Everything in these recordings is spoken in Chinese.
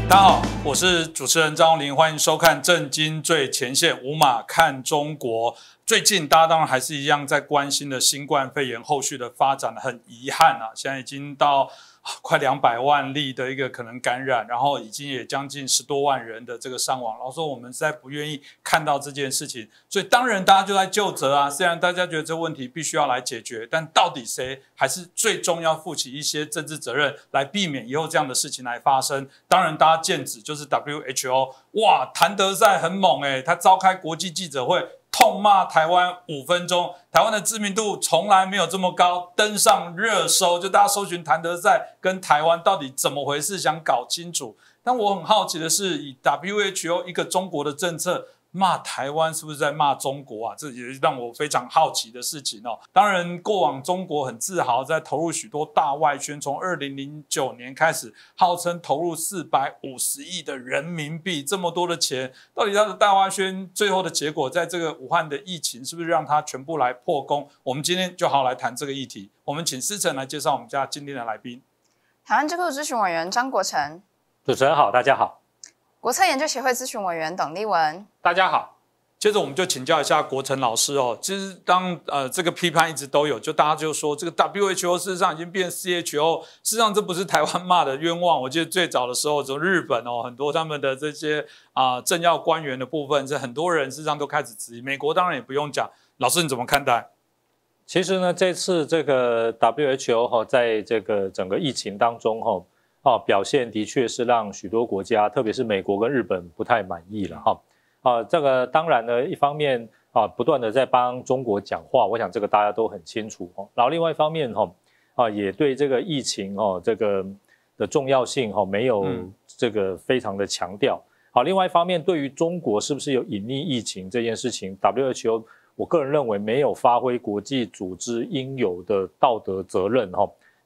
大家好，我是主持人张宏林，欢迎收看《震惊最前线》，无马看中国。最近大家当然还是一样在关心的新冠肺炎后续的发展，很遗憾啊，现在已经到快200万例的一个可能感染，然后已经也将近10多万人的这个伤亡。老实说，我们实在不愿意看到这件事情，所以当然大家就在究责啊。虽然大家觉得这个问题必须要来解决，但到底谁还是最终要负起一些政治责任，来避免以后这样的事情来发生？当然，大家见指就是 WHO， 哇，谭德赛很猛他召开国际记者会。痛骂台湾5分钟，台湾的知名度从来没有这么高，登上热搜，就大家搜寻谭德赛跟台湾到底怎么回事，想搞清楚。但我很好奇的是，以 WHO 一个中国的政策骂台湾，是不是在骂中国啊？这也让我非常好奇的事情哦。当然，过往中国很自豪，在投入许多大外宣，从2009年开始，号称投入450亿的人民币，这么多的钱，到底它的大外宣最后的结果，在这个武汉的疫情，是不是让它全部来破功？我们今天就好来谈这个议题。我们请思成来介绍我们家今天的来宾。台湾智库咨询委员张国成，主持人好，大家好。国策研究协会咨询委员董立文，大家好。接着我们就请教一下国成老师哦。其实当这个批判一直都有，就大家就说这个 WHO 事实上已经变 CHO， 事实上这不是台湾骂的冤枉。我记得最早的时候，从日本很多他们的这些政要官员的部分，是很多人事实上都开始质疑。美国当然也不用讲，老师你怎么看待？其实呢，这次这个 WHO 在这个整个疫情当中表现的确是让许多国家，特别是美国跟日本不太满意了这个当然呢，一方面不断的在帮中国讲话，我想这个大家都很清楚然后另外一方面也对这个疫情这个的重要性没有这个非常的强调。另外一方面，对于中国是不是有隐匿疫情这件事情 ，WHO 我个人认为没有发挥国际组织应有的道德责任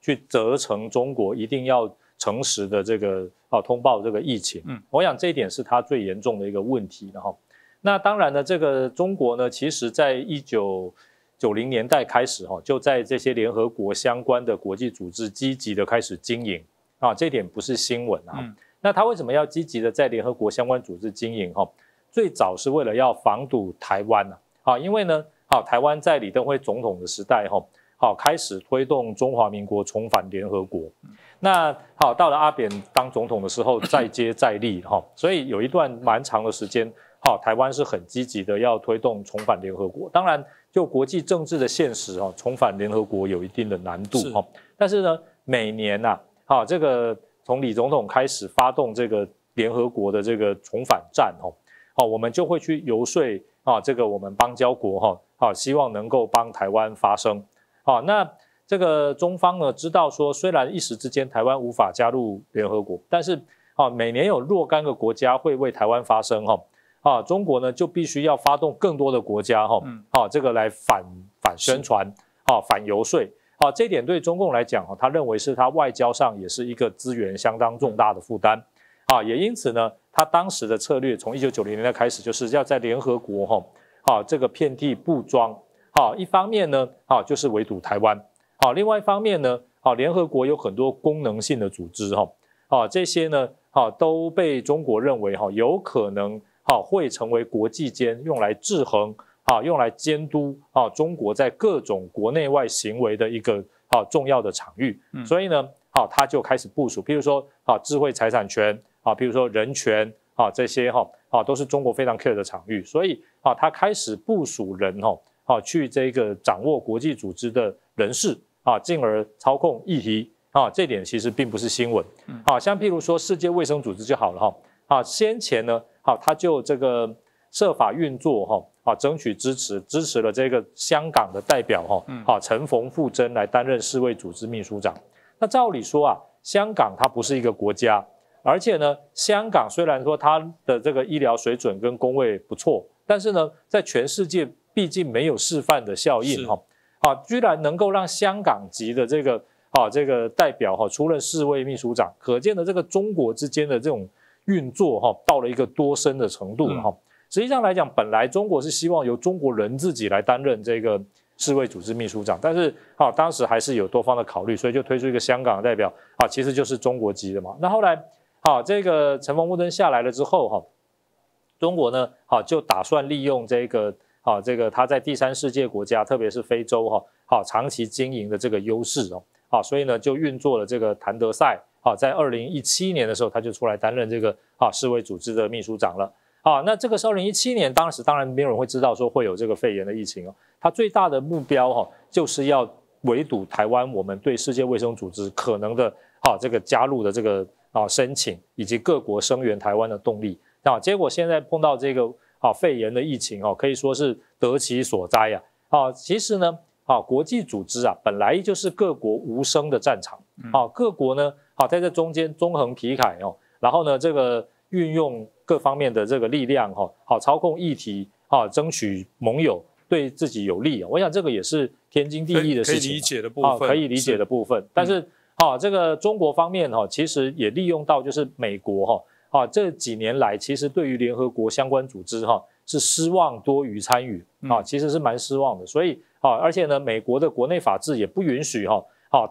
去责成中国一定要诚实的这个通报这个疫情，我想这一点是它最严重的一个问题那当然呢，这个中国呢，其实在1990年代开始就在这些联合国相关的国际组织积极的开始经营这一点不是新闻那他为什么要积极的在联合国相关组织经营最早是为了要防堵台湾因为呢台湾在李登辉总统的时代开始推动中华民国重返联合国。那到了阿扁当总统的时候再接再厉所以有一段蛮长的时间台湾是很积极的要推动重返联合国。当然就国际政治的现实重返联合国有一定的难度但是呢每年这个从李总统开始发动这个联合国的这个重返战我们就会去游说这个我们邦交国希望能够帮台湾发声那这个中方呢知道说，虽然一时之间台湾无法加入联合国，但是每年有若干个国家会为台湾发声中国呢就必须要发动更多的国家这个来反宣传反游说这一点对中共来讲他认为是他外交上也是一个资源相当重大的负担也因此呢，他当时的策略从1990年代开始，就是要在联合国这个遍地布庄一方面呢就是围堵台湾另外一方面呢联合国有很多功能性的组织这些呢都被中国认为有可能会成为国际间用来制衡用来监督中国在各种国内外行为的一个重要的场域所以呢他就开始部署，譬如说智慧财产权譬如说人权这些都是中国非常 care 的场域，所以他开始部署人去这个掌握国际组织的人事进而操控议题这点其实并不是新闻像譬如说世界卫生组织就好了先前呢他就这个设法运作争取支持了这个香港的代表陈冯富珍来担任世卫组织秘书长。那照理说香港它不是一个国家，而且呢香港虽然说它的这个医疗水准跟公卫不错，但是呢在全世界毕竟没有示范的效应居然能够让香港籍的这个代表出任世卫秘书长，可见的这个中国之间的这种运作到了一个多深的程度实际上来讲，本来中国是希望由中国人自己来担任这个世卫组织秘书长，但是当时还是有多方的考虑，所以就推出一个香港的代表其实就是中国籍的嘛。那后来这个乘风破浪下来了之后中国呢就打算利用这个它在第三世界国家，特别是非洲长期经营的这个优势所以呢就运作了这个谭德赛在2017年的时候他就出来担任这个世卫组织的秘书长了。那这个是2017年，当然没有人会知道说会有这个肺炎的疫情它最大的目标就是要围堵台湾我们对世界卫生组织可能的这个加入的这个申请，以及各国声援台湾的动力。结果现在碰到这个肺炎的疫情可以说是得其所哉其实呢国际组织本来就是各国无声的战场各国呢在这中间纵横匹凯然后呢这个运用各方面的这个力量操控议题争取盟友对自己有利我想这个也是天经地义的事情，可以理解的部分可以理解的部分。但是这个中国方面其实也利用到就是美国这几年来其实对于联合国相关组织是失望多于参与其实是蛮失望的。所以而且呢美国的国内法制也不允许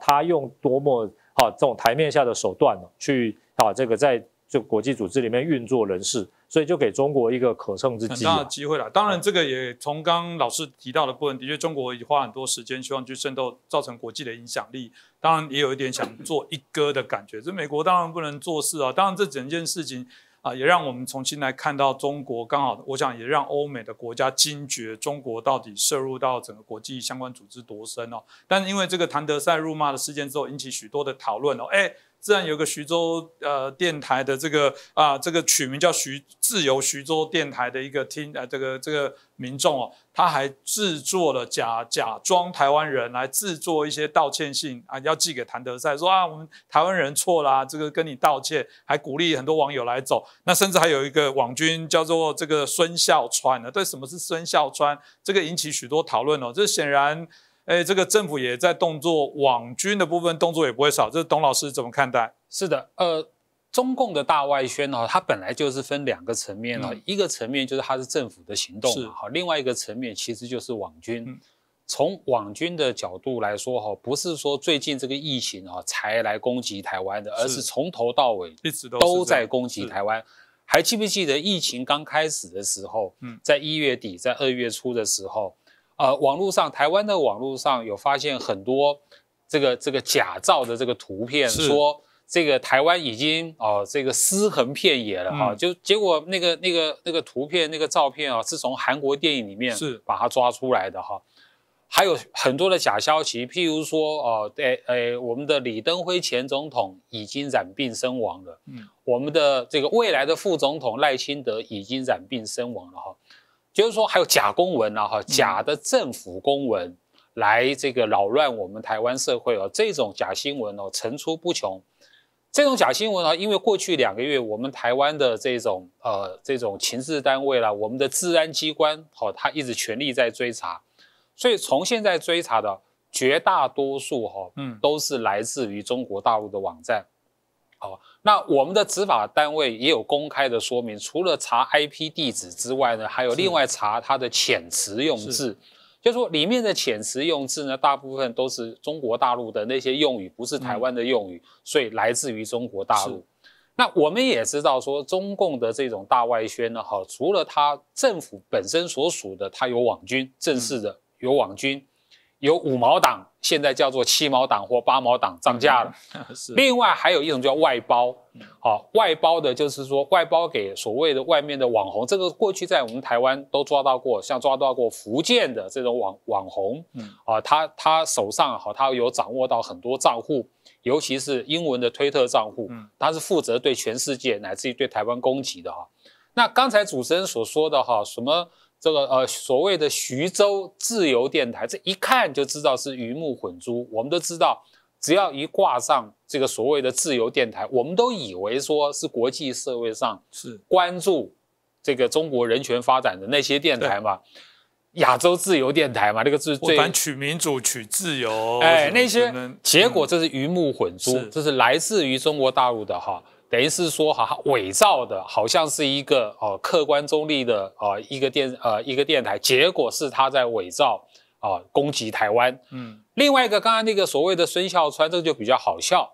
他用多么这种台面下的手段去这个在这个国际组织里面运作人事，所以就给中国一个可乘之机很大的机会了。当然这个也从刚刚老师提到的部分，的确中国也花很多时间希望去渗透造成国际的影响力，当然也有一点想做一哥的感觉。这美国当然不能做事当然这整件事情也让我们重新来看到中国，刚好我想也让欧美的国家惊觉中国到底涉入到整个国际相关组织多深但是因为这个谭德赛辱骂的事件之后引起许多的讨论自然有个徐州电台的这个取名叫自由徐州电台的一个这个民众他还制作了假装台湾人来制作一些道歉信要寄给谭德赛说我们台湾人错啦这个跟你道歉，还鼓励很多网友来走。那甚至还有一个网军叫做这个孙笑川对，什么是孙笑川？这个引起许多讨论这显然这个政府也在动作，网军的部分动作也不会少，这董老师怎么看待？是的，中共的大外宣它本来就是分两个层面一个层面就是它是政府的行动另外一个层面其实就是网军。从网军的角度来说不是说最近这个疫情才来攻击台湾的，而是从头到尾一直都在攻击台湾。还记不记得疫情刚开始的时候在1月底在2月初的时候网络上台湾的网络上有发现很多这个假造的这个图片，说这个台湾已经这个尸横遍野了就结果那个图片那个照片是从韩国电影里面把它抓出来的还有很多的假消息，譬如说我们的李登辉前总统已经染病身亡了我们的这个未来的副总统赖清德已经染病身亡了就是说还有假公文假的政府公文来这个扰乱我们台湾社会这种假新闻层出不穷。这种假新闻因为过去2个月我们台湾的这种情治单位啦，我们的治安机关它一直全力在追查，所以从现在追查的绝大多数都是来自于中国大陆的网站那我们的执法单位也有公开的说明，除了查 IP 地址之外呢，还有另外查它的遣词用字，就是说里面的遣词用字呢，大部分都是中国大陆的那些用语，不是台湾的用语，所以来自于中国大陆。那我们也知道说，中共的这种大外宣呢，除了它政府本身所属的，它有网军，正式的有网军，有5毛党，现在叫做7毛党或8毛党涨价了。另外还有一种叫外包，外包的就是说外包给所谓的外面的网红，这个过去在我们台湾都抓到过，像抓到过福建的这种网红，他手上他有掌握到很多账户，尤其是英文的推特账户，他是负责对全世界乃至于对台湾攻击的那刚才主持人所说的什么这个所谓的徐州自由电台，这一看就知道是鱼目混珠。我们都知道，只要一挂上这个所谓的自由电台，我们都以为说是国际社会上是关注这个中国人权发展的那些电台嘛，亚洲自由电台嘛，那个是最反取民主、取自由，那些结果这是鱼目混珠，这是来自于中国大陆的等于是说伪造的，好像是一个客观中立的一个电台，结果是他在伪造攻击台湾。另外一个刚刚那个所谓的孙笑川，这个就比较好笑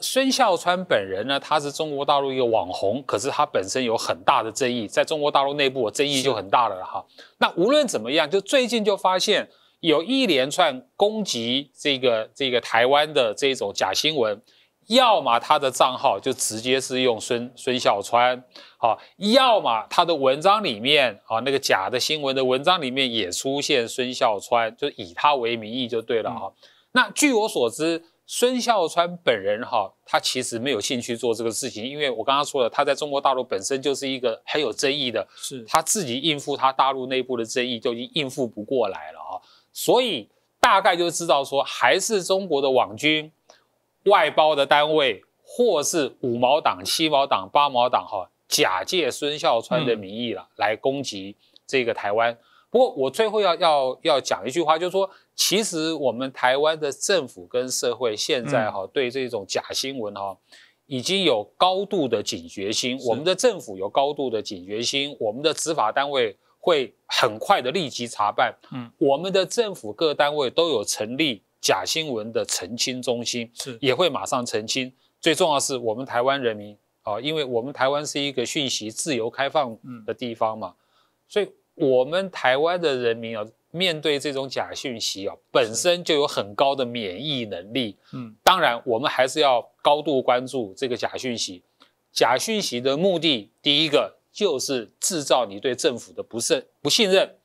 孙笑川本人呢，他是中国大陆一个网红，可是他本身有很大的争议，在中国大陆内部争议就很大了哈。那无论怎么样，就最近就发现有一连串攻击这个台湾的这种假新闻，要么他的账号就直接是用孙笑川，好，要么他的文章里面啊那个假的新闻的文章里面也出现孙笑川，就以他为名义就对了哈。那据我所知，孙笑川本人哈，他其实没有兴趣做这个事情，因为我刚刚说了，他在中国大陆本身就是一个很有争议的，是他自己应付他大陆内部的争议就已经应付不过来了哈，所以大概就知道说，还是中国的网军、外包的单位，或是5毛党、7毛党、8毛党哈，假借孙笑川的名义来攻击这个台湾。不过我最后要讲一句话，就是说，其实我们台湾的政府跟社会现在对这种假新闻已经有高度的警觉心，我们的政府有高度的警觉心，我们的执法单位会很快的立即查办，我们的政府各单位都有成立假新闻的澄清中心，也会马上澄清。最重要的是我们台湾人民因为我们台湾是一个讯息自由开放的地方嘛，所以我们台湾的人民面对这种假讯息本身就有很高的免疫能力。当然我们还是要高度关注这个假讯息。假讯息的目的，第一个就是制造你对政府的不信任，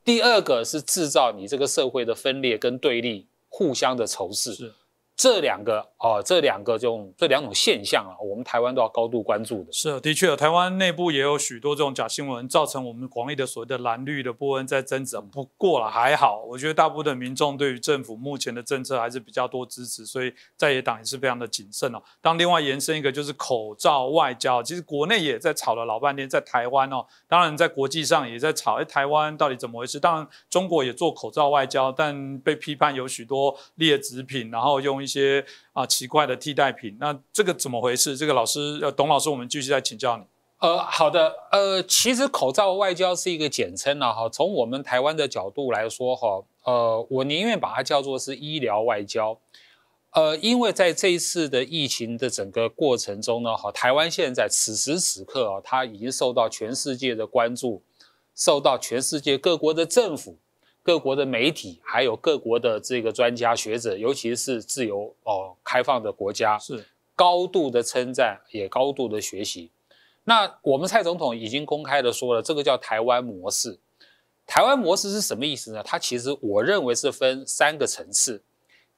第二个是制造你这个社会的分裂跟对立，互相的仇视。这两种现象我们台湾都要高度关注的。是，的确，台湾内部也有许多这种假新闻，造成我们广义的所谓的蓝绿的部分在争执。不过还好，我觉得大部分的民众对于政府目前的政策还是比较多支持，所以在野党也是非常的谨慎当另外延伸一个就是口罩外交，其实国内也在吵了老半天，在台湾当然在国际上也在吵，台湾到底怎么回事？当然中国也做口罩外交，但被批判有许多劣质品，然后用一些奇怪的替代品，那这个怎么回事？这个董老师，我们继续再请教你。好的，其实口罩外交是一个简称从我们台湾的角度来说我宁愿把它叫做是医疗外交。因为在这一次的疫情的整个过程中呢，台湾现在此时此刻它已经受到全世界的关注，受到全世界各国的政府、各国的媒体，还有各国的这个专家学者，尤其是自由开放的国家，是高度的称赞，也高度的学习。那我们蔡总统已经公开的说了，这个叫台湾模式。台湾模式是什么意思呢？它其实我认为是分3个层次。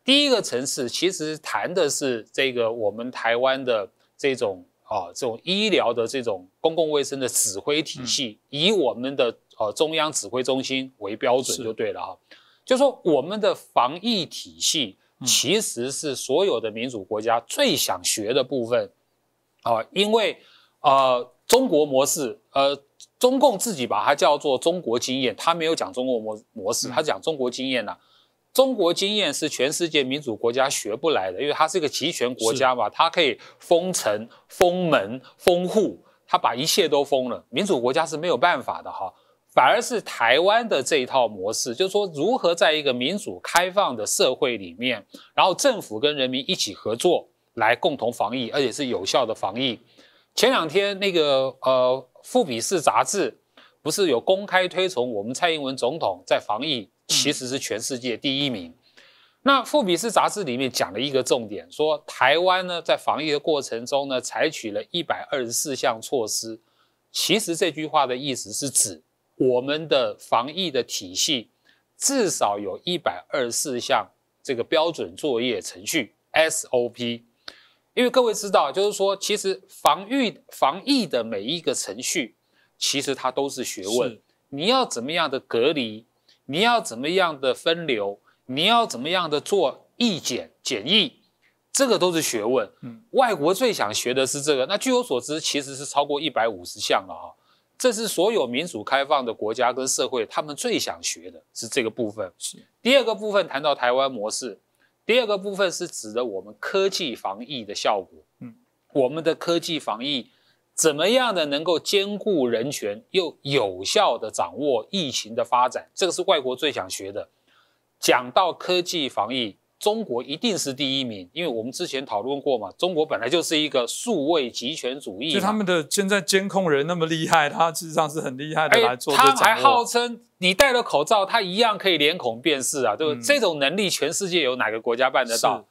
第一个层次其实谈的是这个我们台湾的这种医疗的这种公共卫生的指挥体系，以我们的中央指挥中心为标准就对了就说我们的防疫体系其实是所有的民主国家最想学的部分因为中国模式中共自己把它叫做中国经验，他没有讲中国模式，他讲中国经验中国经验是全世界民主国家学不来的，因为它是一个集权国家嘛，它可以封城、封门、封户，它把一切都封了。民主国家是没有办法的反而是台湾的这一套模式，就是说如何在一个民主开放的社会里面，然后政府跟人民一起合作来共同防疫，而且是有效的防疫。前2天那个富比士杂志不是有公开推崇我们蔡英文总统在防疫其实是全世界第1名。那富比士杂志里面讲了一个重点，说台湾呢在防疫的过程中呢采取了124项措施。其实这句话的意思是指我们的防疫的体系至少有124项这个标准作业程序 SOP。因为各位知道，就是说其实防疫的每一个程序其实它都是学问，你要怎么样的隔离，你要怎么样的分流，你要怎么样的做检疫，这个都是学问。外国最想学的是这个。那据我所知，其实是超过150项了这是所有民主开放的国家跟社会他们最想学的是这个部分。第二个部分谈到台湾模式，第二个部分是指的我们科技防疫的效果。我们的科技防疫怎么样的能够兼顾人权，又有效的掌握疫情的发展，这个是外国最想学的。讲到科技防疫，中国一定是第一名，因为我们之前讨论过嘛，中国本来就是一个数位极权主义，就他们的现在监控人那么厉害，他事实上是很厉害的来做这掌握。他还号称你戴了口罩，他一样可以脸孔辨识啊，对不对？这种能力全世界有哪个国家办得到？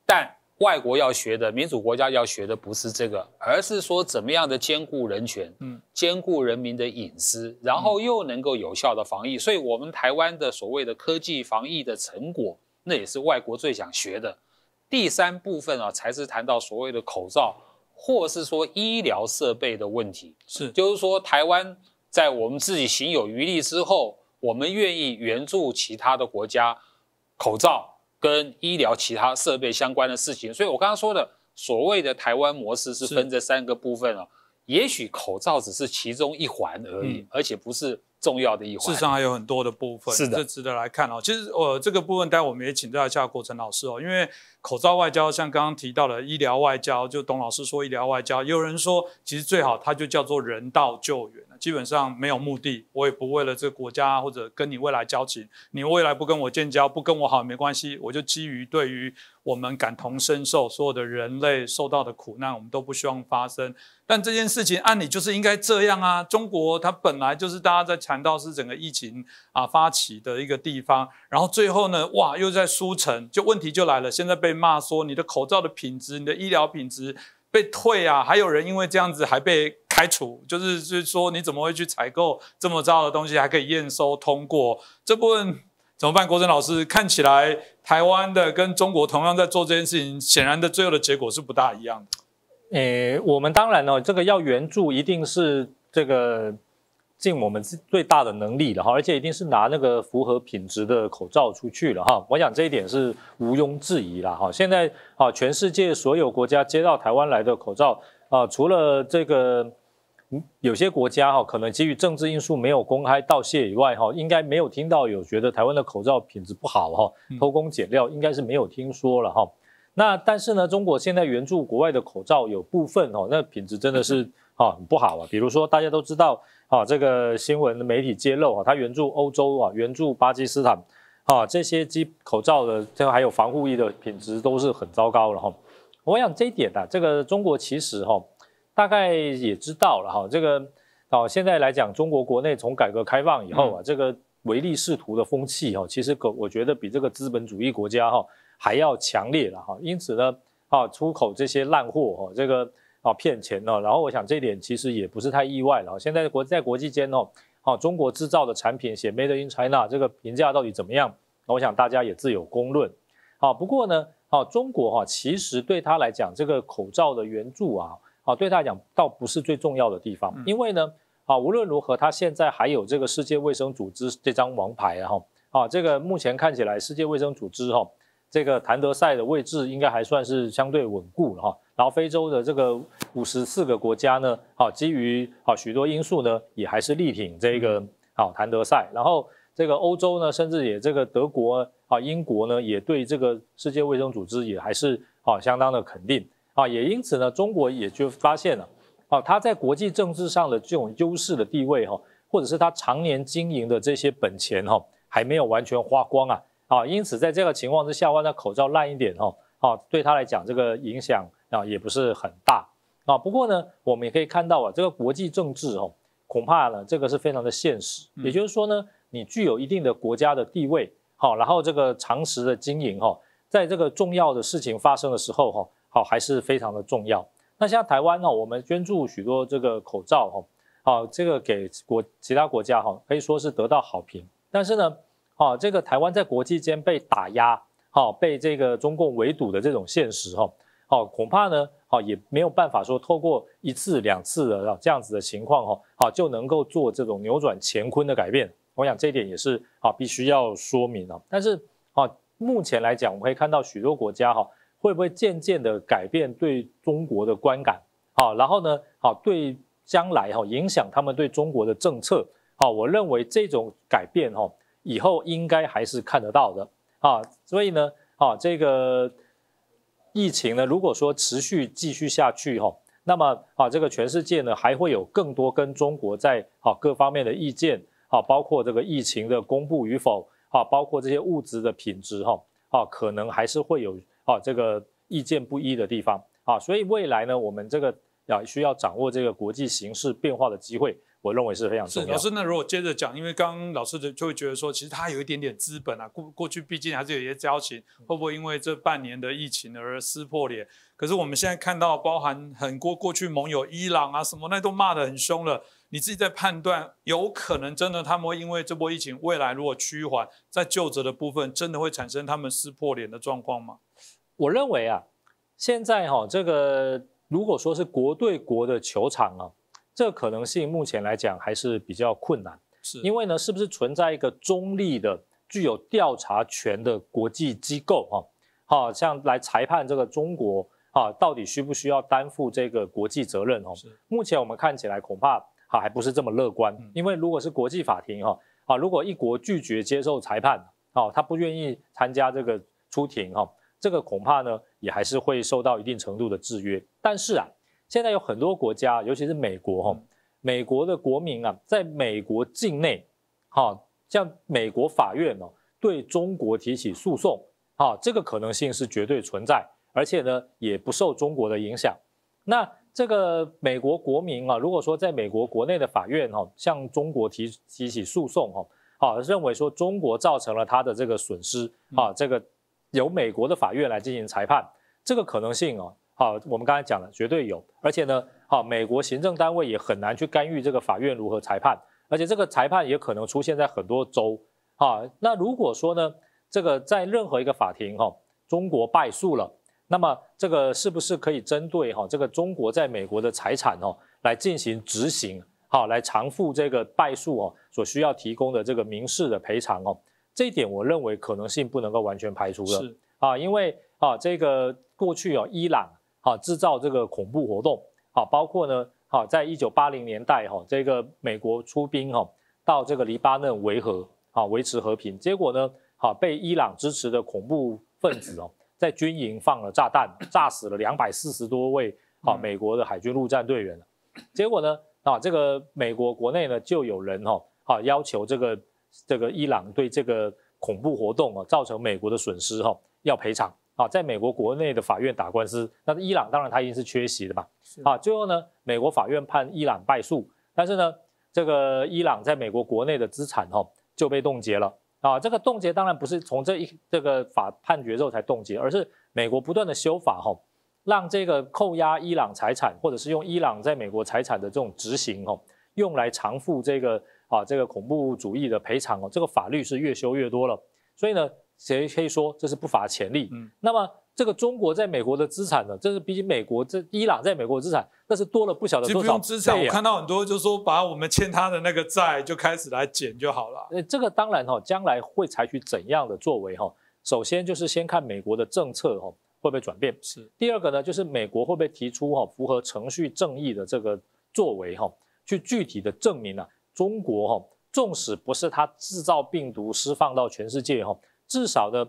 但外国要学的，民主国家要学的不是这个，而是说怎么样的兼顾人权，兼顾人民的隐私，然后又能够有效的防疫。所以我们台湾的所谓的科技防疫的成果，那也是外国最想学的。第三部分啊，才是谈到所谓的口罩，或是说医疗设备的问题。就是说台湾在我们自己行有余力之后，我们愿意援助其他的国家口罩跟医疗其他设备相关的事情。所以我刚刚说的所谓的台湾模式是分这3个部分啊，也许口罩只是其中一环而已，而且不是重要的一环，事实上还有很多的部分，是的，这值得来看哦。其实这个部分待会我们也请教一下国成老师哦，因为口罩外交像刚刚提到的医疗外交，就董老师说医疗外交，也有人说其实最好它就叫做人道救援，基本上没有目的，我也不为了这个国家或者跟你未来交情，你未来不跟我建交，不跟我好也没关系，我就基于对于我们感同身受，所有的人类受到的苦难我们都不希望发生。但这件事情按理就是应该这样啊，中国它本来就是大家在谈到是整个疫情发起的一个地方，然后最后呢，哇，又在输成，就问题就来了，现在被骂说你的口罩的品质，你的医疗品质被退啊，还有人因为这样子还被开除，就是说你怎么会去采购这么糟的东西还可以验收通过，这部分怎么办？国成老师，看起来台湾的跟中国同样在做这件事情，显然的最后的结果是不大一样的。我们当然这个要援助一定是这个尽我们最大的能力了哈，而且一定是拿那个符合品质的口罩出去了哈。我想这一点是毋庸置疑啦哈。现在全世界所有国家接到台湾来的口罩除了这个有些国家可能基于政治因素没有公开道谢以外应该没有听到有觉得台湾的口罩品质不好偷工减料，应该是没有听说了哈。那但是呢，中国现在援助国外的口罩有部分那品质真的是很不好比如说大家都知道这个新闻媒体揭露它援助欧洲援助巴基斯坦这些口罩的这个还有防护衣的品质都是很糟糕了我想这一点这个中国其实大概也知道了这个现在来讲，中国国内从改革开放以后这个唯利是图的风气其实我觉得比这个资本主义国家还要强烈了因此呢出口这些烂货这个骗钱然后我想这一点其实也不是太意外了现在在国际间中国制造的产品写 Made in China 这个评价到底怎么样我想大家也自有公论不过呢中国其实对他来讲这个口罩的援助对他来讲倒不是最重要的地方因为呢无论如何他现在还有这个世界卫生组织这张王牌这个目前看起来世界卫生组织这个谭德赛的位置应该还算是相对稳固了然后非洲的这个54个国家呢基于许多因素呢也还是力挺这个谭德赛，然后这个欧洲呢甚至也这个德国英国呢也对这个世界卫生组织也还是相当的肯定也因此呢中国也就发现了它在国际政治上的这种优势的地位或者是它常年经营的这些本钱还没有完全花光因此在这个情况之下那口罩烂一点对他来讲这个影响也不是很大不过呢我们也可以看到这个国际政治恐怕呢这个是非常的现实也就是说呢你具有一定的国家的地位然后这个长时的经营在这个重要的事情发生的时候还是非常的重要。那像台湾我们捐助许多这个口罩这个给其他国家可以说是得到好评，但是呢这个台湾在国际间被打压被这个中共围堵的这种现实恐怕呢也没有办法说透过1次2次的这样子的情况就能够做这种扭转乾坤的改变。我想这一点也是必须要说明但是目前来讲我们可以看到许多国家会不会渐渐的改变对中国的观感然后呢对将来影响他们对中国的政策我认为这种改变以后应该还是看得到的所以呢这个疫情呢如果说持续继续下去那么这个全世界呢还会有更多跟中国在各方面的意见包括这个疫情的公布与否包括这些物质的品质可能还是会有这个意见不一的地方所以未来呢，我们这个需要掌握这个国际形势变化的机会，我认为是非常重要的。老师，那如果接着讲，因为刚刚老师就会觉得说，其实他有一点点资本过去毕竟还是有一些交情，会不会因为这半年的疫情而撕破脸？可是我们现在看到，包含很多过去盟友伊朗什么那都骂得很凶了。你自己在判断，有可能真的他们会因为这波疫情，未来如果趋缓，在就责的部分，真的会产生他们撕破脸的状况吗？我认为现在这个如果说是国对国的球场这个可能性目前来讲还是比较困难，因为呢，是不是存在一个中立的、具有调查权的国际机构像来裁判这个中国到底需不需要担负这个国际责任目前我们看起来恐怕还不是这么乐观，因为如果是国际法庭如果一国拒绝接受裁判他不愿意参加这个出庭这个恐怕呢也还是会受到一定程度的制约。但是现在有很多国家，尤其是美国美国的国民在美国境内像美国法院对中国提起诉讼这个可能性是绝对存在，而且呢也不受中国的影响。那这个美国国民如果说在美国国内的法院向中国提起诉讼认为说中国造成了他的这个损失这个由美国的法院来进行裁判，这个可能性我们刚才讲了绝对有，而且呢美国行政单位也很难去干预这个法院如何裁判，而且这个裁判也可能出现在很多州那如果说呢这个在任何一个法庭中国败诉了，那么这个是不是可以针对这个中国在美国的财产来进行执行来偿付这个败诉所需要提供的这个民事的赔偿这一点我认为可能性不能够完全排除的因为这个过去伊朗制造这个恐怖活动包括呢在1980年代这个美国出兵到这个黎巴嫩维持和平，结果呢被伊朗支持的恐怖分子在军营放了炸弹，炸死了240多位美国的海军陆战队员结果呢这个美国国内呢就有人要求这个伊朗对这个恐怖活动造成美国的损失要赔偿在美国国内的法院打官司，那伊朗当然他一定是缺席的嘛最后呢美国法院判伊朗败诉，但是呢这个伊朗在美国国内的资产就被冻结了这个冻结当然不是从这个法判决之后才冻结，而是美国不断的修法让这个扣押伊朗财产或者是用伊朗在美国财产的这种执行用来偿付这个恐怖主义的赔偿这个法律是越修越多了，所以呢谁可以说这是不乏潜力那么这个中国在美国的资产呢，这是比起美国伊朗在美国的资产，那是多了不晓得多少倍资产我看到很多就是说把我们欠他的那个债就开始来减就好了这个当然将来会采取怎样的作为首先就是先看美国的政策会不会转变，第二个呢就是美国会不会提出符合程序正义的这个作为去具体的证明中国纵使不是他制造病毒释放到全世界至少呢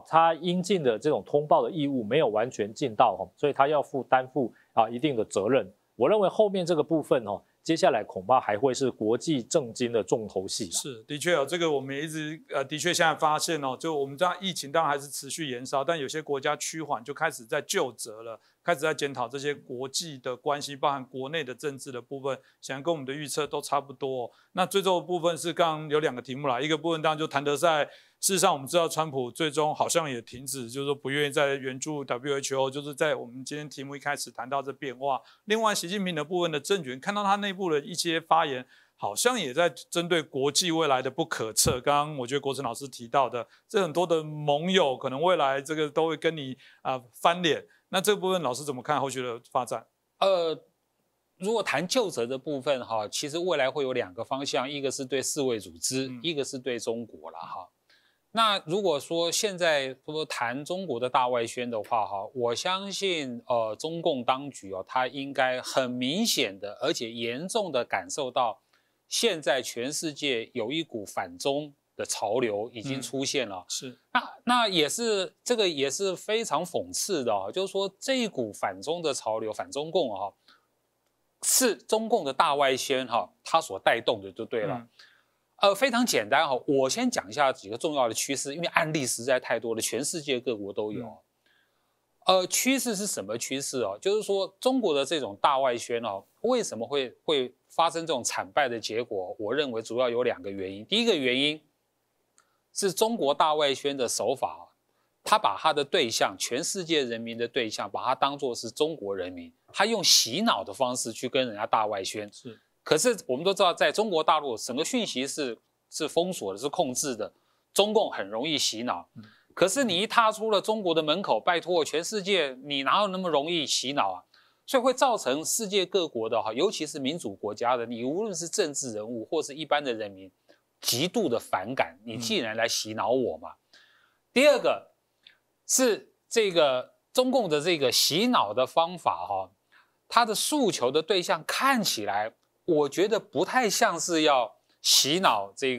他应尽的这种通报的义务没有完全尽到所以他要担负一定的责任。我认为后面这个部分接下来恐怕还会是国际政经的重头戏是的确这个我们也一直的确现在发现就我们这样疫情当然还是持续延烧，但有些国家趋缓就开始在就责了，开始在检讨这些国际的关系，包含国内的政治的部分，显然跟我们的预测都差不多那最终的部分是刚刚有2个题目啦，一个部分当然就谭德赛，事实上我们知道川普最终好像也停止，就是说不愿意再援助 WHO， 就是在我们今天题目一开始谈到这变化。另外习近平的部分的政权，看到他内部的一些发言，好像也在针对国际未来的不可测。刚刚我觉得国成老师提到的，这很多的盟友可能未来这个都会跟你翻脸。那这部分老师怎么看后续的发展？如果谈就责的部分其实未来会有2个方向，一个是对世卫组织，一个是对中国啦那如果说现在谈中国的大外宣的话我相信中共当局它应该很明显的而且严重的感受到现在全世界有一股反中的潮流已经出现了是那也是这个也是非常讽刺的就是说这一股反中的潮流反中共是中共的大外宣它所带动的就对了非常简单哈，我先讲一下几个重要的趋势，因为案例实在太多了，全世界各国都有。趋势是什么趋势哦？就是说中国的这种大外宣哦，为什么会发生这种惨败的结果？我认为主要有2个原因。第一个原因是中国大外宣的手法，他把他的对象，全世界人民的对象，把他当作是中国人民，他用洗脑的方式去跟人家大外宣。是。可是我们都知道，在中国大陆，整个讯息是封锁的，是控制的，中共很容易洗脑。可是你一踏出了中国的门口，拜托，全世界你哪有那么容易洗脑啊？所以会造成世界各国的尤其是民主国家的，你无论是政治人物或是一般的人民，极度的反感。你既然来洗脑我嘛。第二个是这个中共的这个洗脑的方法它的诉求的对象看起来，我觉得不太像是要洗脑这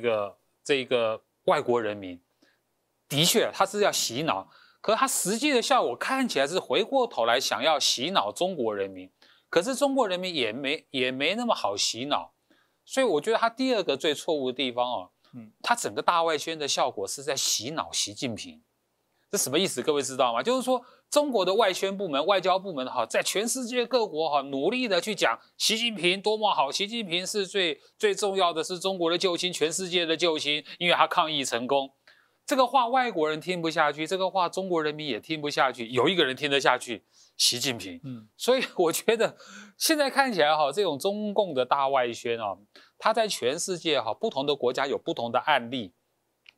个外国人民。的确，他是要洗脑，可他实际的效果看起来是回过头来想要洗脑中国人民。可是中国人民也没那么好洗脑，所以我觉得他第2个最错误的地方他整个大外宣的效果是在洗脑习近平。这什么意思？各位知道吗？就是说，中国的外宣部门、外交部门在全世界各国努力的去讲习近平多么好，习近平是最重要的，是中国的救星，全世界的救星，因为他抗疫成功。这个话外国人听不下去，这个话中国人民也听不下去，有一个人听得下去，习近平。所以我觉得现在看起来这种中共的大外宣它在全世界不同的国家有不同的案例。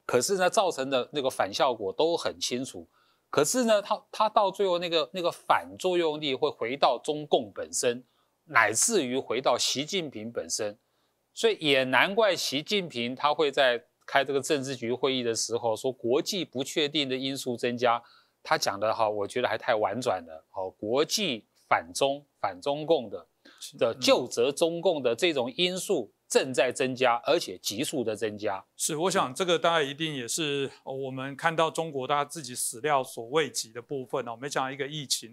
可是呢，造成的那个反效果都很清楚。可是呢，它到最后那个反作用力会回到中共本身，乃至于回到习近平本身。所以也难怪习近平他会在开这个政治局会议的时候说，国际不确定的因素增加。他讲的我觉得还太婉转了。国际反中共的究责中共的这种因素正在增加，而且急速的增加。是，我想这个大概一定也是我们看到中国大家自己始料所未及的部分没想到一个疫情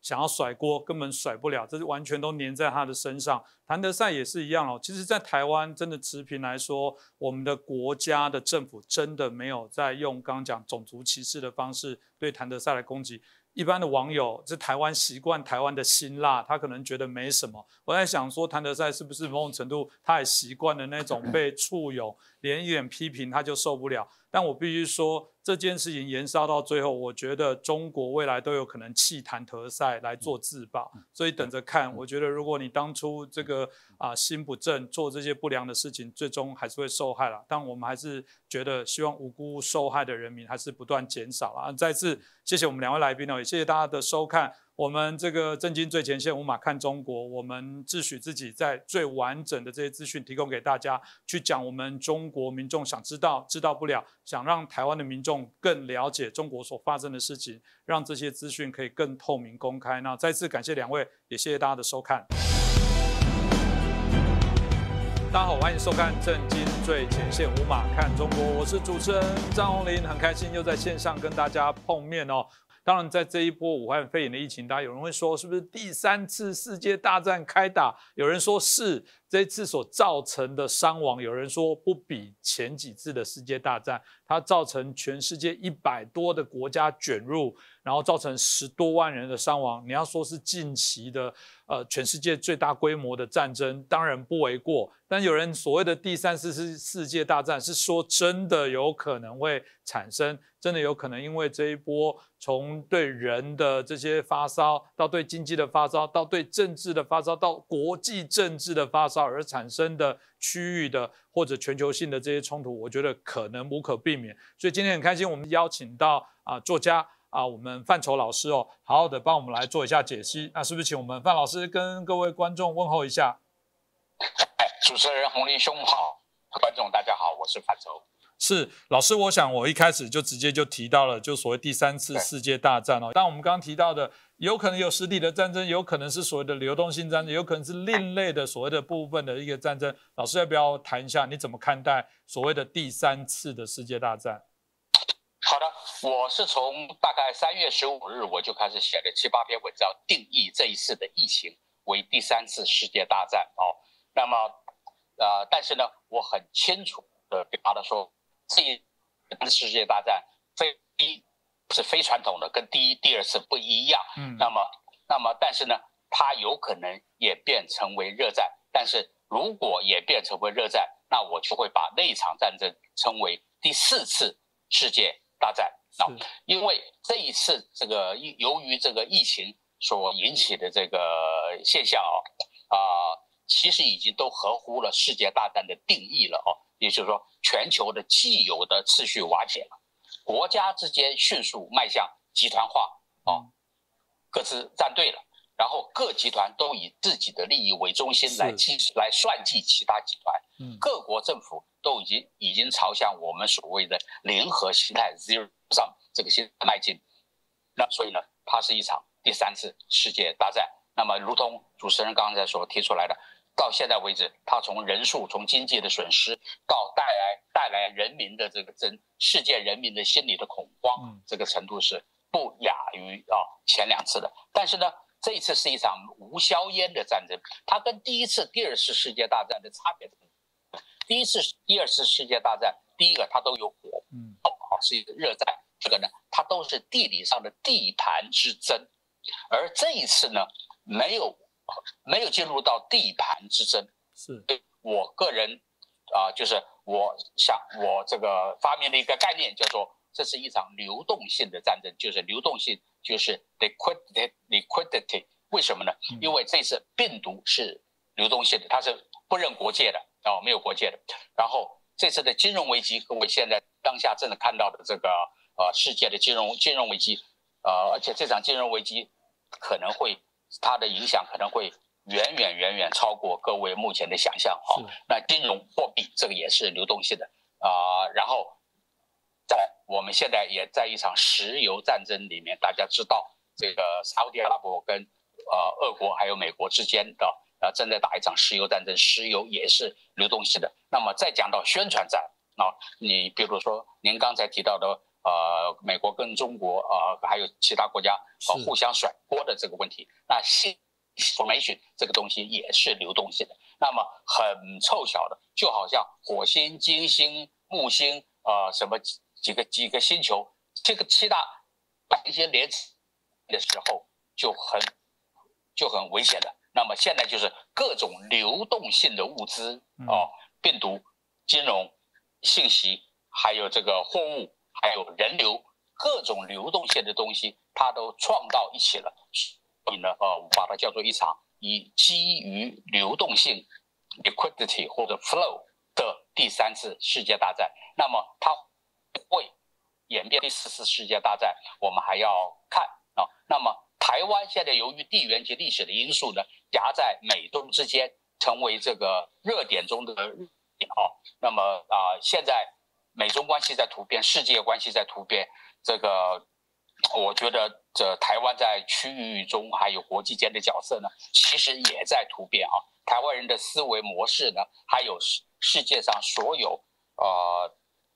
想要甩锅根本甩不了，这是完全都粘在他的身上。谭德赛也是一样其实在台湾真的持平来说，我们的国家的政府真的没有在用刚刚讲种族歧视的方式对谭德赛来攻击。一般的网友在台湾习惯台湾的辛辣，他可能觉得没什么。我在想说，谭德赛是不是某种程度他也习惯了那种被簇拥，连一点批评他就受不了。但我必须说，这件事情延烧到最后，我觉得中国未来都有可能弃谭德赛来做自保，所以等着看。我觉得如果你当初这个心不正，做这些不良的事情，最终还是会受害了。但我们还是觉得希望无辜受害的人民还是不断减少了。再次谢谢我们2位来宾也谢谢大家的收看。我们这个震惊最前线无马看中国，我们自诩自己在最完整的这些资讯提供给大家，去讲我们中国民众想知道不了，想让台湾的民众更了解中国所发生的事情，让这些资讯可以更透明公开。那再次感谢2位，也谢谢大家的收看。大家好，欢迎收看震惊最前线无马看中国，我是主持人张宏林，很开心又在线上跟大家碰面当然，在这一波武汉肺炎的疫情，大家有人会说，是不是第3次世界大战开打？有人说是，这一次所造成的伤亡，有人说不比前几次的世界大战，它造成全世界100多的国家卷入，然后造成10多万人的伤亡。你要说是近期的全世界最大规模的战争，当然不为过。但有人所谓的第3次世界大战，是说真的有可能会产生，真的有可能因为这一波从对人的这些发烧，到对经济的发烧，到对政治的发烧，到国际政治的发烧而产生的区域的或者全球性的这些冲突，我觉得可能无可避免。所以今天很开心，我们邀请到作家我们范畴老师好好的帮我们来做一下解析。那是不是请我们范老师跟各位观众问候一下？主持人宏林兄好，观众大家好，我是范畴。是老师，我想我一开始就直接就提到了，就所谓第3次世界大战当我们刚刚提到的，有可能有实体的战争，有可能是所谓的流动性战争，有可能是另类的所谓的部分的一个战争。老师要不要谈一下，你怎么看待所谓的第3次的世界大战？好的，我是从大概3月15日我就开始写了7、8篇文章，定义这一次的疫情为第3次世界大战那么但是呢，我很清楚的表达的说，这一次世界大战是非传统的，跟第二次不一样。那么但是呢，它有可能演变成为热战。但是如果演变成为热战，那我就会把那一场战争称为第4次世界大战。因为这一次由于这个疫情所引起的这个现象其实已经都合乎了世界大战的定义了也就是说，全球的既有的秩序瓦解了。国家之间迅速迈向集团化各自站队了，然后各集团都以自己的利益为中心来算计其他集团。各国政府都已经朝向我们所谓的零和形态 zero sum 这个形态迈进。那所以呢，它是一场第3次世界大战。那么，如同主持人刚才所提出来的，到现在为止，它从人数、从经济的损失，到带来人民的这个世界人民的心理的恐慌，这个程度是不亚于前2次的。但是呢，这一次是一场无硝烟的战争，它跟第1次、第2次世界大战的差别。第1次、第2次世界大战，第一个它都有火，是一个热战；这个呢，它都是地理上的地盘之争，而这一次呢，没有进入到地盘之争。是我个人就是我这个发明了一个概念，叫做这是一场流动性的战争，就是流动性就是 liquidity。为什么呢？因为这次病毒是流动性的，它是不认国界的没有国界的。然后这次的金融危机，各位现在当下正在看到的这个世界的金融危机，而且这场金融危机可能会它的影响可能会远远超过各位目前的想象那金融货币这个也是流动性的然后我们现在也在一场石油战争里面，大家知道这个沙特阿拉伯跟俄国还有美国之间的正在打一场石油战争，石油也是流动性的。那么再讲到宣传战你比如说您刚才提到的美国跟中国还有其他国家互相甩锅的这个问题，那information 这个东西也是流动性的。那么很凑巧的，就好像火星、金星、木星什么几个星球，这个7大把一些连的时候就很危险的。那么现在就是各种流动性的物资病毒、金融、信息，还有这个货物，还有人流，各种流动性的东西，它都撞到一起了。所以呢，我把它叫做一场基于流动性 liquidity 或者 flow 的第3次世界大战。那么它会演变第4次世界大战，我们还要看那么台湾现在由于地缘及历史的因素呢，夹在美中之间，成为这个热点中的热点那么现在美中关系在突变，世界关系在突变，这个我觉得这台湾在区域中还有国际间的角色呢，其实也在突变台湾人的思维模式呢，还有世界上所有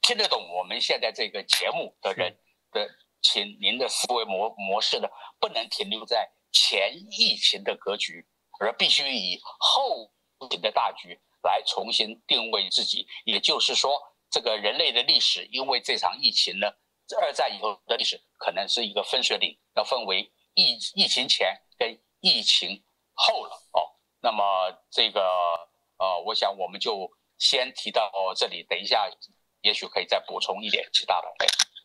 听得懂我们现在这个节目的人的，请您的思维模式呢，不能停留在前疫情的格局，而必须以后疫情的大局来重新定位自己。也就是说，这个人类的历史，因为这场疫情呢，2战以后的历史可能是一个分水岭，要分为疫情前跟疫情后了那么这个我想我们就先提到这里，等一下也许可以再补充一点其他的。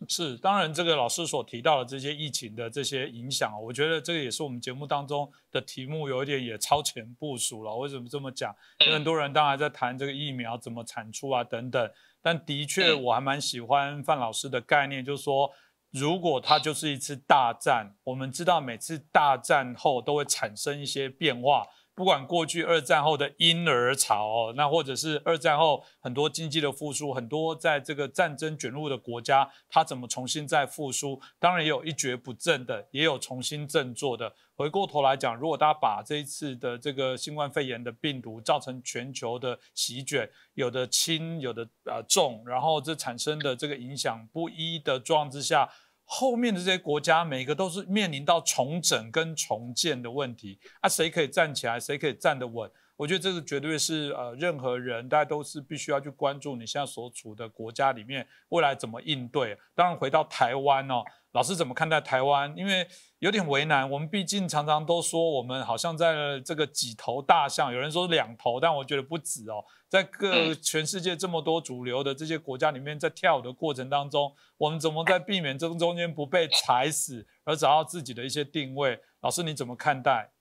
是，当然这个老师所提到的这些疫情的这些影响我觉得这个也是我们节目当中的题目有一点也超前部署了。为什么这么讲？因为很多人当然在谈这个疫苗怎么产出等等，但的确我还蛮喜欢范老师的概念，就是说如果它就是一次大战，我们知道每次大战后都会产生一些变化，不管过去2战后的婴儿潮那或者是2战后很多经济的复苏，很多在这个战争卷入的国家，它怎么重新再复苏？当然也有一蹶不振的，也有重新振作的。回过头来讲，如果大家把这一次的这个新冠肺炎的病毒造成全球的席卷，有的轻，有的重，然后这产生的这个影响不一的状况之下，后面的这些国家每个都是面临到重整跟重建的问题谁可以站起来，谁可以站得稳？我觉得这个绝对是任何人大家都是必须要去关注你现在所处的国家里面未来怎么应对。当然回到台湾哦，老师怎么看待台湾？因为有点为难，我们毕竟常常都说我们好像在这个几头大象，有人说2头，但我觉得不止哦。在全世界这么多主流的这些国家里面，在跳舞的过程当中，我们怎么在避免这中间不被踩死，而找到自己的一些定位？老师你怎么看待？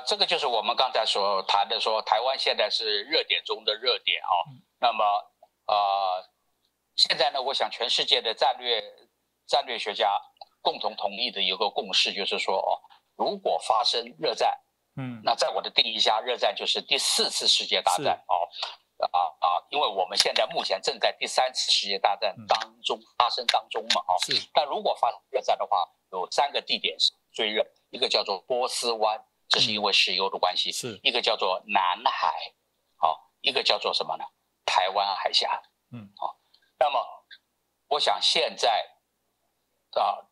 这个就是我们刚才所谈的说，台湾现在是热点中的热点哦。那么现在呢，我想全世界的战略学家共同同意的一个共识就是说，如果发生热战，那在我的定义下，热战就是第4次世界大战因为我们现在目前正在第3次世界大战发生当中嘛但如果发生热战的话，有3个地点是最热，一个叫做波斯湾。这是因为石油的关系，一个叫做南海，一个叫做什么呢？台湾海峡，那么我想现在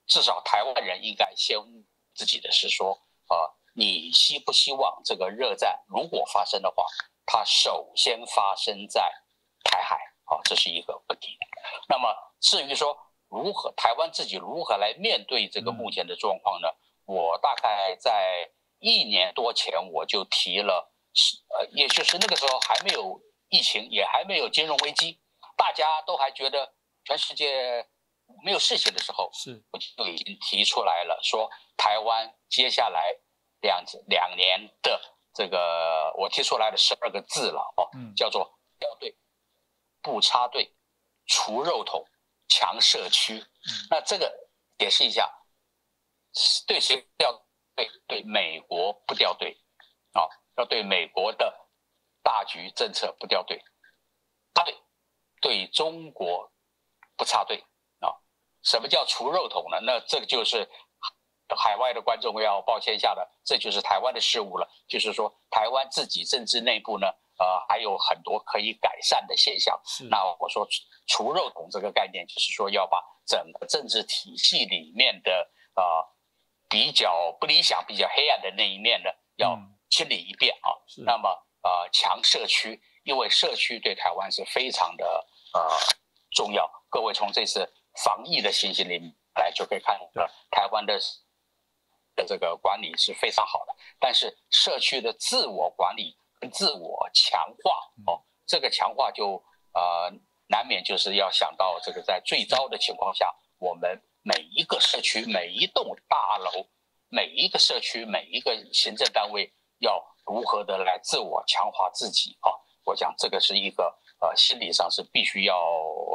至少台湾人应该先问自己的是说，你希不希望这个热战如果发生的话，它首先发生在台海，这是一个问题。那么至于说台湾自己如何来面对这个目前的状况呢？我大概在1年多前我就提了，也就是那个时候还没有疫情，也还没有金融危机，大家都还觉得全世界没有事情的时候，我就已经提出来了，说台湾接下来两年的这个我提出来的12个字了叫做掉队、不插队、除肉桶、强社区。那这个解释一下，对谁掉队？对美国不掉队要对美国的大局政策不掉队，对中国不插队什么叫除肉桶呢？那这个就是海外的观众要抱歉一下的，这就是台湾的事务了。就是说台湾自己政治内部呢还有很多可以改善的现象。那我说除肉桶这个概念，就是说要把整个政治体系里面的比较不理想、比较黑暗的那一面呢，要清理一遍那么强社区，因为社区对台湾是非常的重要。各位从这次防疫的情形里面来就可以看到，台湾的这个管理是非常好的，但是社区的自我管理跟自我强化这个强化就难免就是要想到这个在最糟的情况下，我们每一个社区、每一栋大楼、每一个社区、每一个行政单位要如何的来自我强化自己我想这个是一个心理上是必须要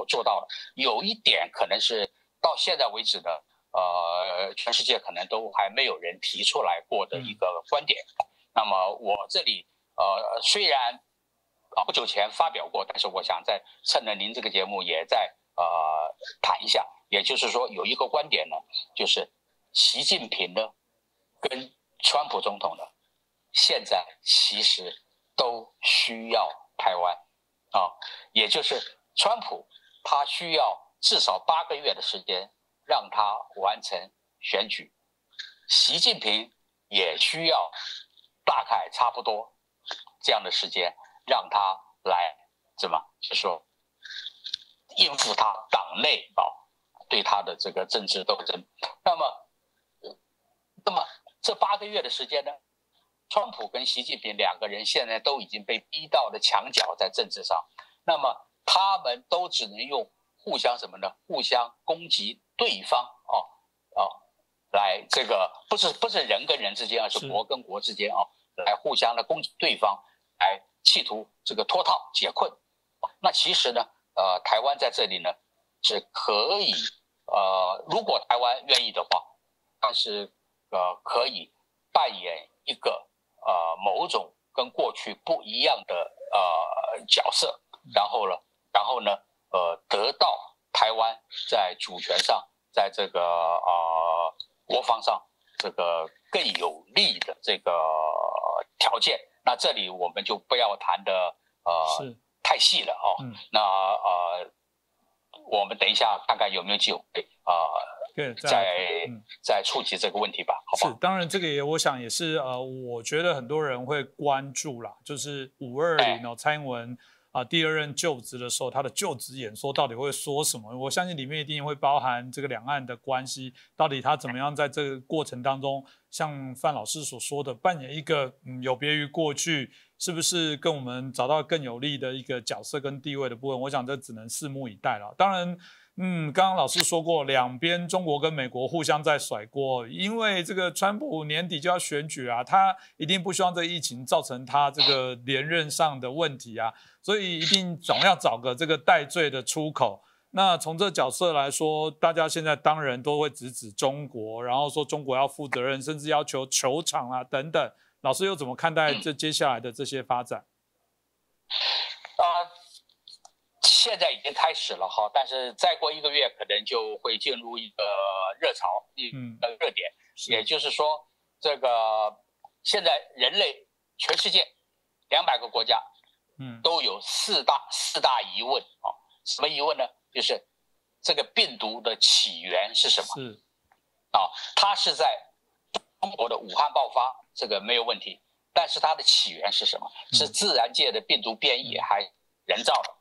做到的。有一点可能是到现在为止呢，全世界可能都还没有人提出来过的一个观点。那么我这里虽然不久前发表过，但是我想趁着您这个节目也在谈一下。也就是说有一个观点呢，就是习近平呢跟川普总统呢现在其实都需要台湾也就是川普他需要至少8个月的时间让他完成选举，习近平也需要大概差不多这样的时间让他来就是说应付他党内对他的这个政治斗争。那么这8个月的时间呢，川普跟习近平2个人现在都已经被逼到了墙角，在政治上，那么他们都只能用互相什么呢？互相攻击对方来这个不是人跟人之间，而是国跟国之间来互相的攻击对方，来企图这个脱套解困。那其实呢台湾在这里呢是可以如果台湾愿意的话，但是可以扮演一个某种跟过去不一样的角色，然后呢得到台湾在主权上，在这个国防上这个更有利的这个条件。那这里我们就不要谈的太细了那我们等一下看看有没有机会再触及这个问题吧，好吧？是，当然这个我想也是我觉得很多人会关注啦，就是520蔡英文第二任就职的时候，他的就职演说到底会说什么？我相信里面一定会包含这个两岸的关系，到底他怎么样在这个过程当中，像范老师所说的，扮演一个有别于过去，是不是跟我们找到更有利的一个角色跟地位的部分？我想这只能拭目以待了。当然。刚刚老师说过，两边中国跟美国互相在甩锅，因为这个川普年底就要选举啊，他一定不希望这个疫情造成他这个连任上的问题啊，所以一定总要找个这个代罪的出口。那从这角色来说，大家现在当然都会指中国，然后说中国要负责任，甚至要求球场啊等等。老师又怎么看待这接下来的这些发展？现在已经开始了哈，但是再过1个月可能就会进入一个热潮，一个热点。也就是说，这个现在人类全世界200个国家，都有四大疑问啊。什么疑问呢？就是这个病毒的起源是什么？它是在中国的武汉爆发，这个没有问题。但是它的起源是什么？是自然界的病毒变异还是人造的？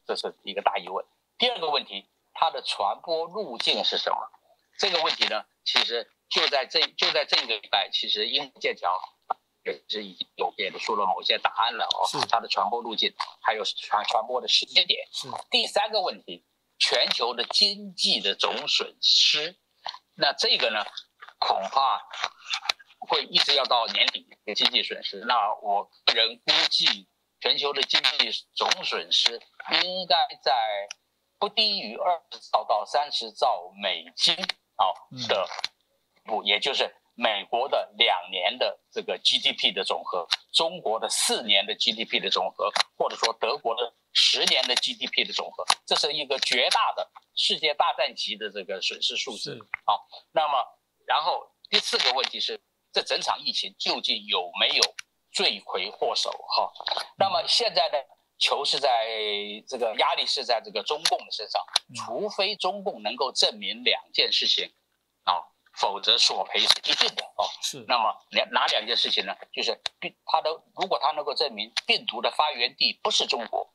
这是一个大疑问。第二个问题，它的传播路径是什么？这个问题呢，其实就在这个礼拜，其实英国剑桥也是已经有给出了某些答案了它的传播路径，还有传播的时间点。第三个问题，全球的经济的总损失，那这个呢，恐怕会一直要到年底的经济损失。那我个人估计，全球的经济总损失应该在不低于20兆到30兆美金的也就是美国的2年的这个 GDP 的总和，中国的4年的 GDP 的总和，或者说德国的10年的 GDP 的总和，这是一个绝大的世界大战级的这个损失数字。那么然后第4个问题是，这整场疫情究竟有没有罪魁祸首那么现在呢，球是在这个压力是在这个中共的身上，除非中共能够证明2件事情否则索赔是一定的那么哪2件事情呢？就是如果他能够证明病毒的发源地不是中国，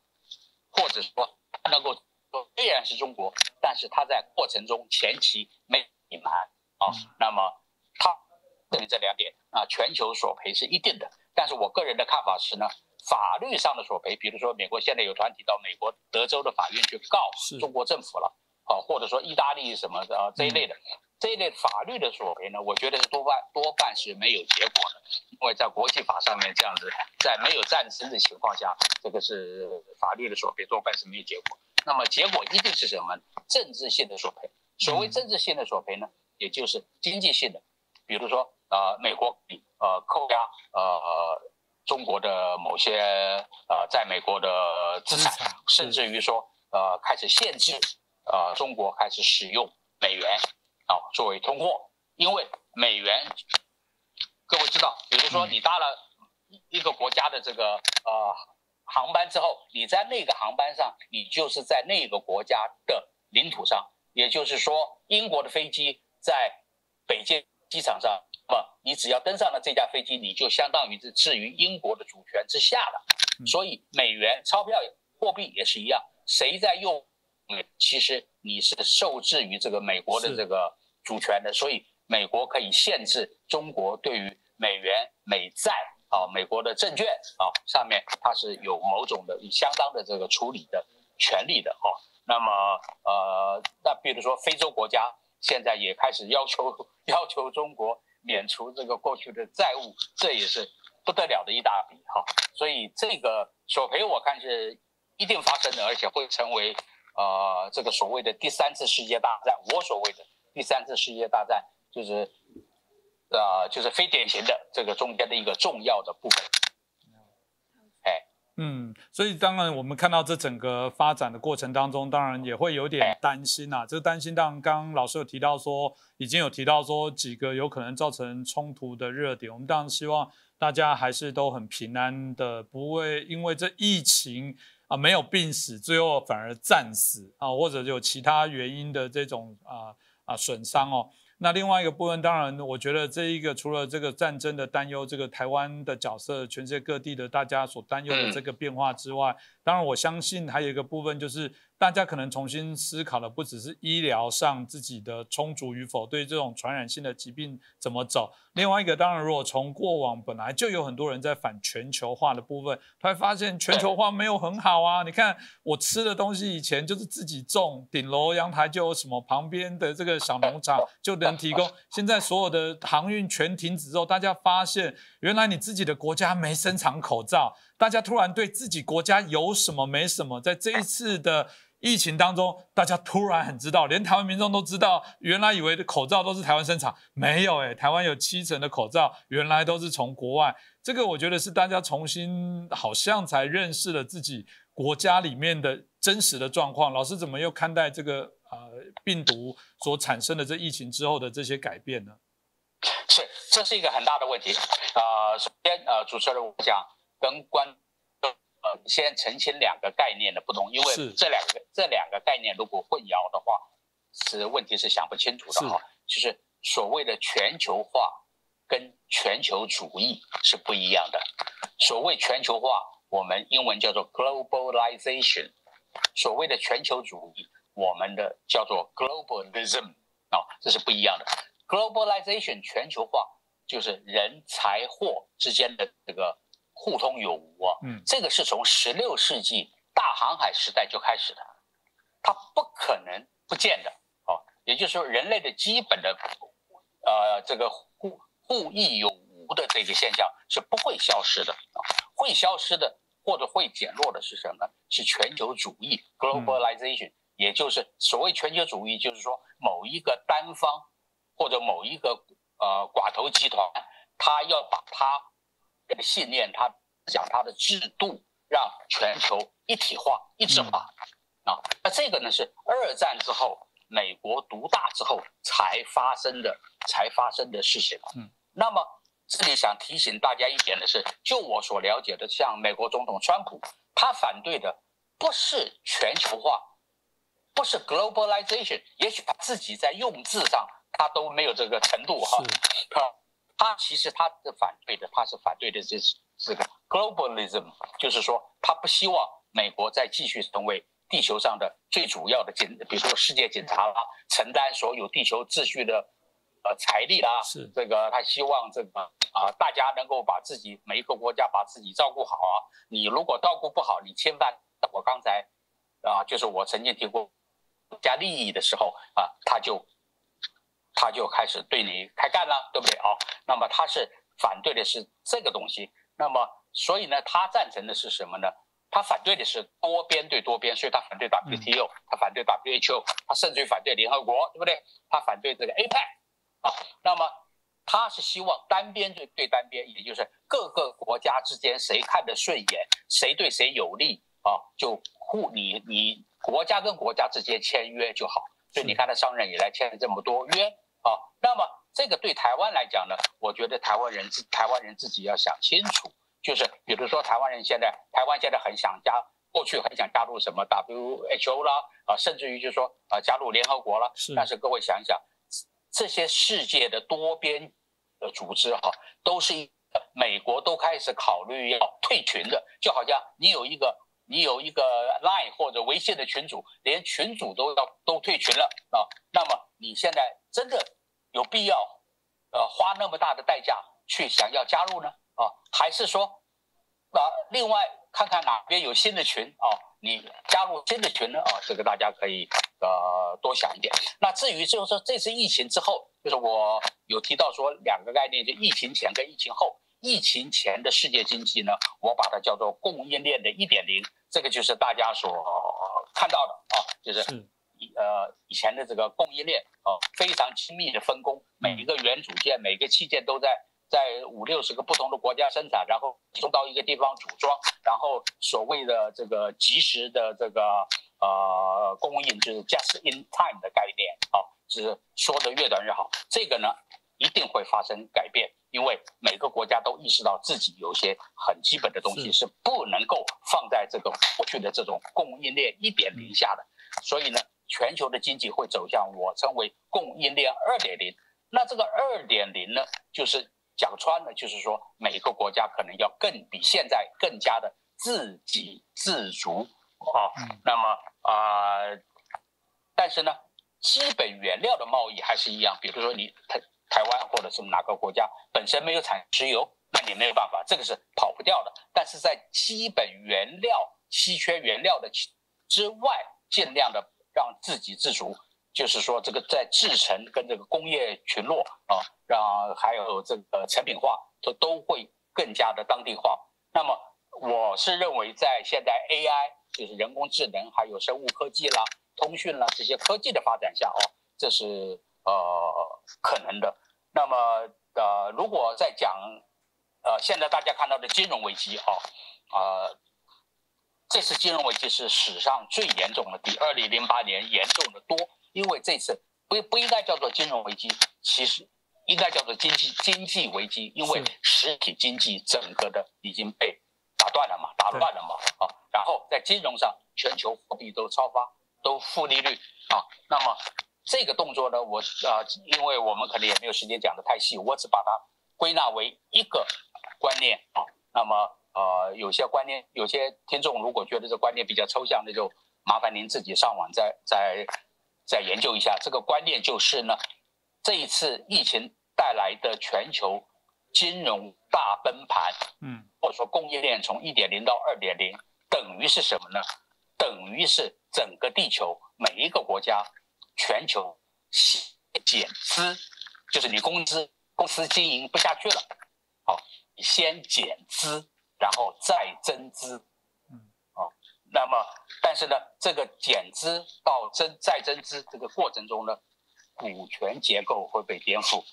或者说他能够虽然是中国，但是他在过程中前期没隐瞒那么他证明这2点全球索赔是一定的。但是我个人的看法是呢，法律上的索赔，比如说美国现在有团体到美国德州的法院去告中国政府了或者说意大利什么的这一类的法律的索赔呢，我觉得是多半是没有结果的，因为在国际法上面这样子，在没有战争的情况下，这个是法律的索赔多半是没有结果。那么结果一定是什么？政治性的索赔。所谓政治性的索赔呢，也就是经济性的，比如说美国扣押中国的某些在美国的资产，甚至于说开始限制中国开始使用美元作为通货，因为美元各位知道，比如说你搭了一个国家的这个航班之后，你在那个航班上，你就是在那个国家的领土上，也就是说英国的飞机在北京机场上，那么你只要登上了这架飞机，你就相当于是置于英国的主权之下了。所以美元钞票货币也是一样，谁在用其实你是受制于这个美国的这个主权的，所以美国可以限制中国对于美元美债美国的证券上面它是有某种的相当的这个处理的权利的那么那比如说非洲国家现在也开始要求中国免除这个过去的债务，这也是不得了的一大笔所以这个索赔我看是一定发生的，而且会成为这个所谓的第3次世界大战，我所谓的第3次世界大战就是非典型的这个中间的一个重要的部分。所以当然我们看到这整个发展的过程当中，当然也会有点担心这个担心当然刚刚老师有提到说，已经有提到说几个有可能造成冲突的热点，我们当然希望大家还是都很平安的，不会因为这疫情没有病死，最后反而战死或者有其他原因的这种损伤哦。那另外一个部分，当然，我觉得这一个除了这个战争的担忧，这个台湾的角色，全世界各地的大家所担忧的这个变化之外，当然我相信还有一个部分就是大家可能重新思考的不只是医疗上自己的充足与否，对这种传染性的疾病怎么走。另外一个，当然如果从过往本来就有很多人在反全球化的部分，他会发现全球化没有很好啊。你看我吃的东西以前就是自己种，顶楼阳台就有什么旁边的这个小农场就能提供。现在所有的航运全停止之后，大家发现原来你自己的国家没生产口罩，大家突然对自己国家有什么没什么，在这一次的疫情当中，大家突然很知道，连台湾民众都知道，原来以为的口罩都是台湾生产，没有台湾有70%的口罩原来都是从国外。这个我觉得是大家重新好像才认识了自己国家里面的真实的状况。老师怎么又看待这个病毒所产生的这疫情之后的这些改变呢？这是一个很大的问题。首先主持人我想跟先澄清两个概念的不同，因为这两个概念如果混淆的话，问题是想不清楚的哈。就是所谓的全球化跟全球主义是不一样的。所谓全球化，我们英文叫做 globalization； 所谓的全球主义，我们的叫做 globalism， 这是不一样的。globalization 全球化就是人财货之间的这个互通有无啊，这个是从16世纪大航海时代就开始的，它不可能不见的啊。也就是说，人类的基本的这个互益有无的这个现象是不会消失的啊。会消失的或者会减弱的是什么？是全球主义 globalization，也就是所谓全球主义，就是说某一个单方或者某一个寡头集团，他要把他的信念、他讲他的制度，让全球一体化、一致化啊。那这个呢是2战之后美国独大之后才发生的事情。那么这里想提醒大家一点的是，就我所了解的，像美国总统川普，他反对的不是全球化，不是 globalization， 也许他自己在用字上他都没有这个程度哈。他其实他是反对的这个 globalism， 就是说他不希望美国再继续成为地球上的最主要的比如说世界警察啦，承担所有地球秩序的财力啦，这个他希望这个大家能够把自己每一个国家把自己照顾好啊。你如果照顾不好，你侵犯我刚才就是我曾经提过国家利益的时候他就开始对你开干了，对不对啊？那么他是反对的是这个东西。那么所以呢，他赞成的是什么呢？他反对的是多边对多边，所以他反对 WTO， 他反对 WHO， 他甚至于反对联合国，对不对？他反对这个 APEC 那么他是希望单边对单边，也就是各个国家之间谁看得顺眼，谁对谁有利就你国家跟国家之间签约就好。所以你看他上任以来签了这么多约那么这个对台湾来讲呢，我觉得台湾人自己要想清楚，就是比如说台湾现在很想过去很想加入什么 WHO 啦甚至于就是说加入联合国啦，但是各位想一想，这些世界的多边组织都是美国都开始考虑要退群的，就好像你有一个 Line 或者微信的群组，连群组都退群了那么你现在真的有必要花那么大的代价去想要加入呢还是说另外看看哪边有新的群你加入新的群呢这个大家可以多想一点。那至于就是说这次疫情之后，就是我有提到说2个概念，就疫情前跟疫情后。疫情前的世界经济呢，我把它叫做供应链的 1.0， 这个就是大家所看到的就是以前的这个供应链非常精密的分工，每一个元组件、每个器件都在50-60个不同的国家生产，然后送到一个地方组装，然后所谓的这个即时的这个供应，就是 just in time 的概念就是说的越短越好。这个呢一定会发生改变，因为每个国家都意识到自己有些很基本的东西是不能够放在这个过去的这种供应链 1.0 下的。所以呢，全球的经济会走向我称为供应链2.0。那这个2.0呢，就是讲穿了，就是说每个国家可能要比现在更加的自给自足啊。那么但是呢，基本原料的贸易还是一样，比如说你台湾或者是哪个国家本身没有产石油，那你没有办法，这个是跑不掉的。但是在基本原料稀缺原料的之外，尽量的让自给自足，就是说这个在制程跟这个工业群落啊，让还有这个成品化都会更加的当地化。那么我是认为在现在 AI 就是人工智能还有生物科技啦、通讯啦这些科技的发展下这是可能的。那么如果再讲现在大家看到的金融危机这次金融危机是史上最严重的，比2008年严重的多。因为这次不应该叫做金融危机，其实应该叫做经济危机，因为实体经济整个的已经被打乱了嘛。然后在金融上，全球货币都超发，都负利率那么这个动作呢，因为我们可能也没有时间讲得太细，我只把它归纳为一个观念那么有些观念，有些听众如果觉得这观念比较抽象，那就麻烦您自己上网再研究一下。这个观念就是呢，这一次疫情带来的全球金融大崩盘，或者说供应链从1.0到2.0，等于是什么呢？等于是整个地球每一个国家全球减资，就是你公司经营不下去了，你先减资，然后再增资，那么但是呢，这个减资到再增资这个过程中呢，股权结构会被颠覆。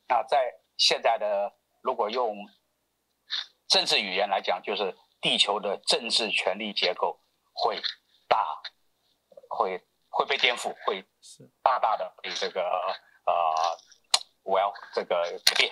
那在现在的如果用政治语言来讲，就是地球的政治权力结构会被颠覆，会大大的被这个这个改变。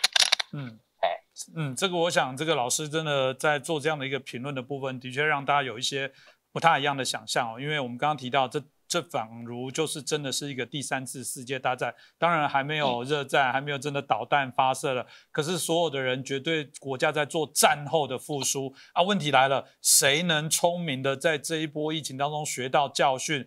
这个我想这个老师真的在做这样的一个评论的部分，的确让大家有一些不太一样的想象因为我们刚刚提到这仿如就是真的是一个第3次世界大战，当然还没有热战，还没有真的导弹发射了，可是所有的人绝对国家在做战后的复苏问题来了，谁能聪明的在这一波疫情当中学到教训，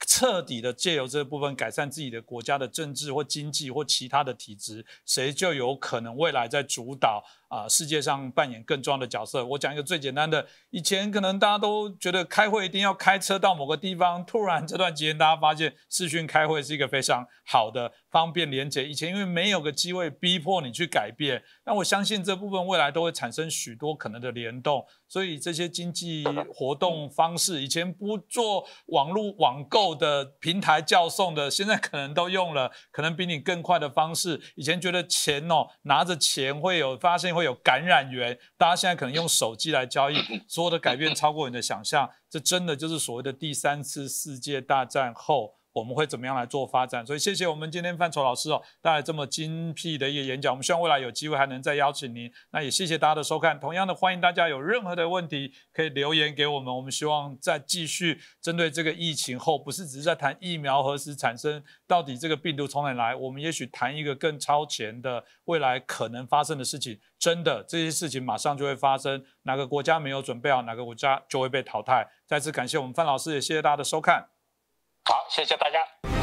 彻底的借由这部分改善自己的国家的政治或经济或其他的体制，谁就有可能未来在主导世界上扮演更重要的角色。我讲一个最简单的，以前可能大家都觉得开会一定要开车到某个地方，突然这段期间大家发现视讯开会是一个非常好的方便连结，以前因为没有个机会逼迫你去改变，那我相信这部分未来都会产生许多可能的联动，所以这些经济活动方式，以前不做网络网购的平台叫送的，现在可能都用了可能比你更快的方式。以前觉得钱拿着钱发现会有感染源，大家现在可能用手机来交易，所有的改变超过你的想象，这真的就是所谓的第3次世界大战后我们会怎么样来做发展。所以谢谢我们今天范畴老师带来这么精辟的一个演讲，我们希望未来有机会还能再邀请您。那也谢谢大家的收看，同样的欢迎大家有任何的问题可以留言给我们，我们希望再继续针对这个疫情后，不是只是在谈疫苗何时产生，到底这个病毒从哪里来，我们也许谈一个更超前的未来可能发生的事情，真的这些事情马上就会发生，哪个国家没有准备好，哪个国家就会被淘汰。再次感谢我们范老师，也谢谢大家的收看。好，谢谢大家。